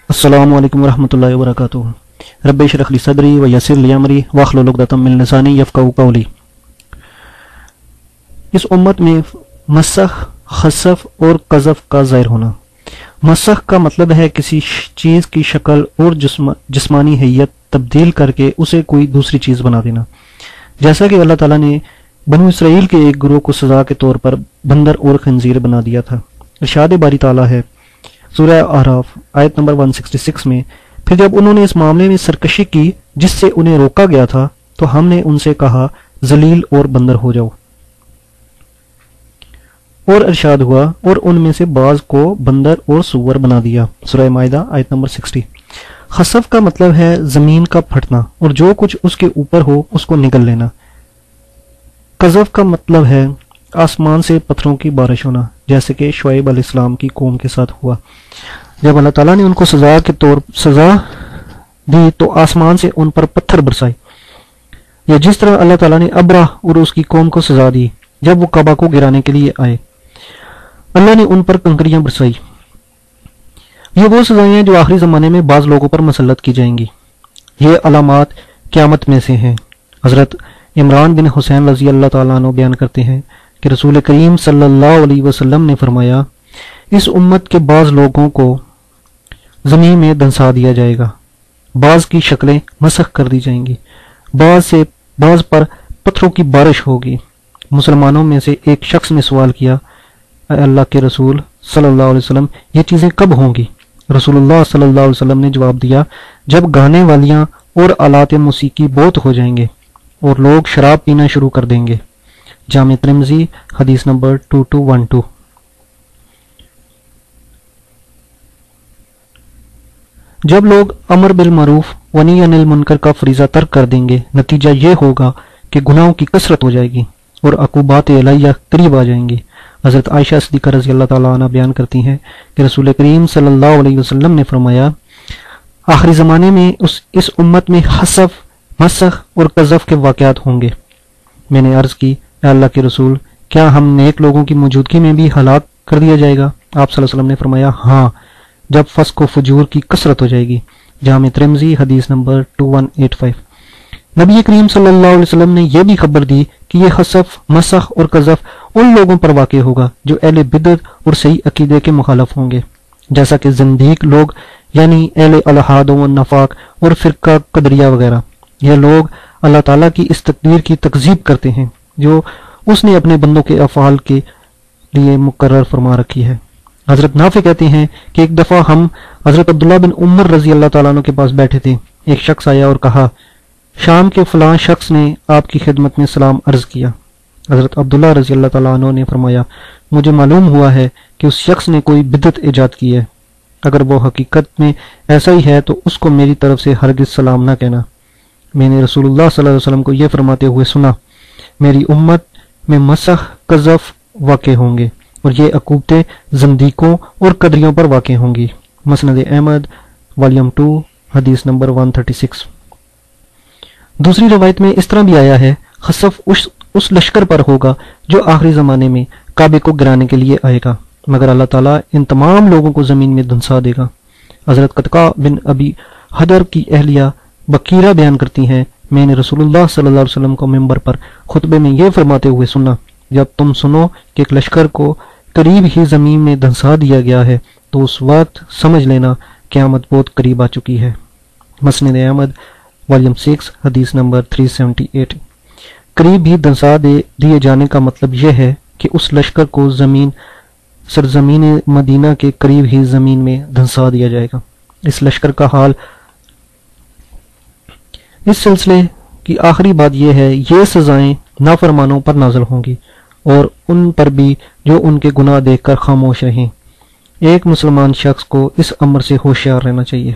السلام علیکم ورحمۃ اللہ وبرکاتہ۔ رب اشرح لی صدری ویسر لی امری واحلل عقدۃ من لسانی یفقہوا قولی۔ اس امت میں مسخ، خسف اور قذف کا ظاہر ہونا۔ مسخ کا مطلب ہے کسی چیز کی شکل اور جسمانی حیت تبدیل کر کے اسے کوئی دوسری چیز بنا دینا، جیسا کہ اللہ تعالیٰ نے بنو اسرائیل کے ایک گروہ کو سزا کے طور پر بندر اور خنزیر بنا دیا تھا۔ ارشاد باری تعالیٰ ہے سورہ اعراف آیت نمبر 166 میں، پھر جب انہوں نے اس معاملے میں سرکشی کی جس سے انہیں روکا گیا تھا تو ہم نے ان سے کہا ذلیل اور بندر ہو جاؤ، اور ارشاد ہوا اور ان میں سے بعض کو بندر اور سور بنا دیا۔ سورہ مائدہ آیت نمبر 60۔ خسف کا مطلب ہے زمین کا پھٹنا اور جو کچھ اس کے اوپر ہو اس کو نگل لینا۔ قذف کا مطلب ہے آسمان سے پتھروں کی بارش ہونا، جیسے کہ شعیب علیہ السلام کی قوم کے ساتھ ہوا۔ جب اللہ تعالیٰ نے ان کو سزا دی تو آسمان سے ان پر پتھر برسائے، یا جس طرح اللہ تعالیٰ نے ابرہ اور اس کی قوم کو سزا دی جب وہ کعبہ کو گرانے کے لیے آئے، اللہ نے ان پر کنکریاں برسائی۔ یہ وہ سزائیں ہیں جو آخری زمانے میں بعض لوگوں پر مسلط کی جائیں گی۔ یہ علامات قیامت میں سے ہیں۔ حضرت عمران بن حسین رضی اللہ تعالیٰ عنہ بیان کرتے ہیں کہ رسول کریم صلی اللہ علیہ وسلم نے فرمایا، اس امت کے بعض لوگوں کو زمین میں دنسا دیا جائے گا، بعض کی شکلیں مسخ کر دی جائیں گی، بعض پر پتھروں کی بارش ہوگی۔ مسلمانوں میں سے ایک شخص نے سوال کیا، اے اللہ کے رسول صلی اللہ علیہ وسلم، یہ چیزیں کب ہوں گی؟ رسول اللہ صلی اللہ علیہ وسلم نے جواب دیا، جب گانے والیاں اور آلات موسیقی بہت ہو جائیں گے اور لوگ شراب پینا شروع کر دیں گے۔ جامع ترمذی حدیث نمبر 2212۔ جب لوگ امر بالمعروف و نہی عن المنکر کا فریضہ ترک کر دیں گے، نتیجہ یہ ہوگا کہ گناہوں کی کثرت ہو جائے گی اور عقوبات الہیہ قریب آ جائیں گی۔ حضرت عائشہ صدیقہ رضی اللہ تعالیٰ عنہ بیان کرتی ہیں کہ رسول کریم صلی اللہ علیہ وسلم نے فرمایا، آخری زمانے میں اس امت میں حسف، مسخ اور قذف کے واقعات ہوں گے۔ میں نے عرض کی، اے اللہ کے رسول، کیا ہم نیک لوگوں کی موجودگی میں بھی ہلاک کر دیا جائے گا؟ آپ صلی اللہ علیہ وسلم نے فرمایا، ہاں، جب فسق و فجور کی کثرت ہو جائے گی۔ جامع ترمذی حدیث نمبر 2185۔ نبی کریم صلی اللہ علیہ وسلم نے یہ بھی خبر دی کہ یہ خسف، مسخ اور قذف ان لوگوں پر واقع ہوگا جو اہل بدعت اور صحیح عقیدے کے مخالف ہوں گے، جیسا کہ زندیق لوگ یعنی اہل الحاد و نفاق اور فرقہ قدریہ وغیرہ۔ یہ لوگ اللہ تعالیٰ کی اس تقدیر کی تکذیب کرتے ہیں جو اس نے اپنے بندوں کے افعال کے لیے مقرر فرما رکھی ہے۔ حضرت نافع کہتے ہیں کہ ایک دفعہ ہم حضرت عبداللہ بن عمر رضی اللہ تعالیٰ عنہ کے پاس بیٹھے تھے۔ ایک شخص آیا اور کہا، شام کے فلاں شخص نے آپ کی خدمت میں سلام عرض کیا۔ حضرت عبداللہ رضی اللہ تعالیٰ عنہ نے فرمایا، مجھے معلوم ہوا ہے کہ اس شخص نے کوئی بدعت ایجاد کی ہے، اگر وہ حقیقت میں ایسا ہی ہے تو اس کو میری طرف سے ہرگز سلام نہ کہنا۔ میں نے رسول اللہ صلی اللہ علیہ وسلم کو یہ فرماتے ہوئے سنا، میری امت میں مسخ، قذف واقع ہوں گے اور یہ عقوبتیں زندیقوں اور قدریوں پر واقع ہوں گی۔ مسند احمد والیوم 2 حدیث نمبر 136۔ دوسری روایت میں اس طرح بھی آیا ہے، خسف اس لشکر پر ہوگا جو آخری زمانے میں کعبے کو گرانے کے لیے آئے گا، مگر اللہ تعالیٰ ان تمام لوگوں کو زمین میں دھنسا دے گا۔ حضرت قطقہ بن ابی حدر کی اہلیہ بکیرہ بیان کرتی ہیں، میں نے رسول اللہ صلی اللہ علیہ وسلم کو ممبر پر خطبے میں یہ فرماتے ہوئے سنا، جب تم سنو کہ ایک لشکر کو قریب ہی زمین میں دھنسا دیا گیا ہے تو اس وقت سمجھ لینا قیامت بہت قریب آ چکی ہے۔ مسند احمد والیوم 6 حدیث نمبر 378۔ قریب ہی دھنسا دیے جانے کا مطلب یہ ہے کہ اس لشکر کو سرزمین مدینہ کے قریب ہی زمین میں دھنسا دیا جائے گا۔ اس لشکر کا حال، اس سلسلے کی آخری بات یہ ہے، یہ سزائیں نافرمانوں پر نازل ہوں گی اور ان پر بھی جو ان کے گناہ دیکھ کر خاموش رہیں۔ ایک مسلمان شخص کو اس امر سے ہوشیار رہنا چاہیے۔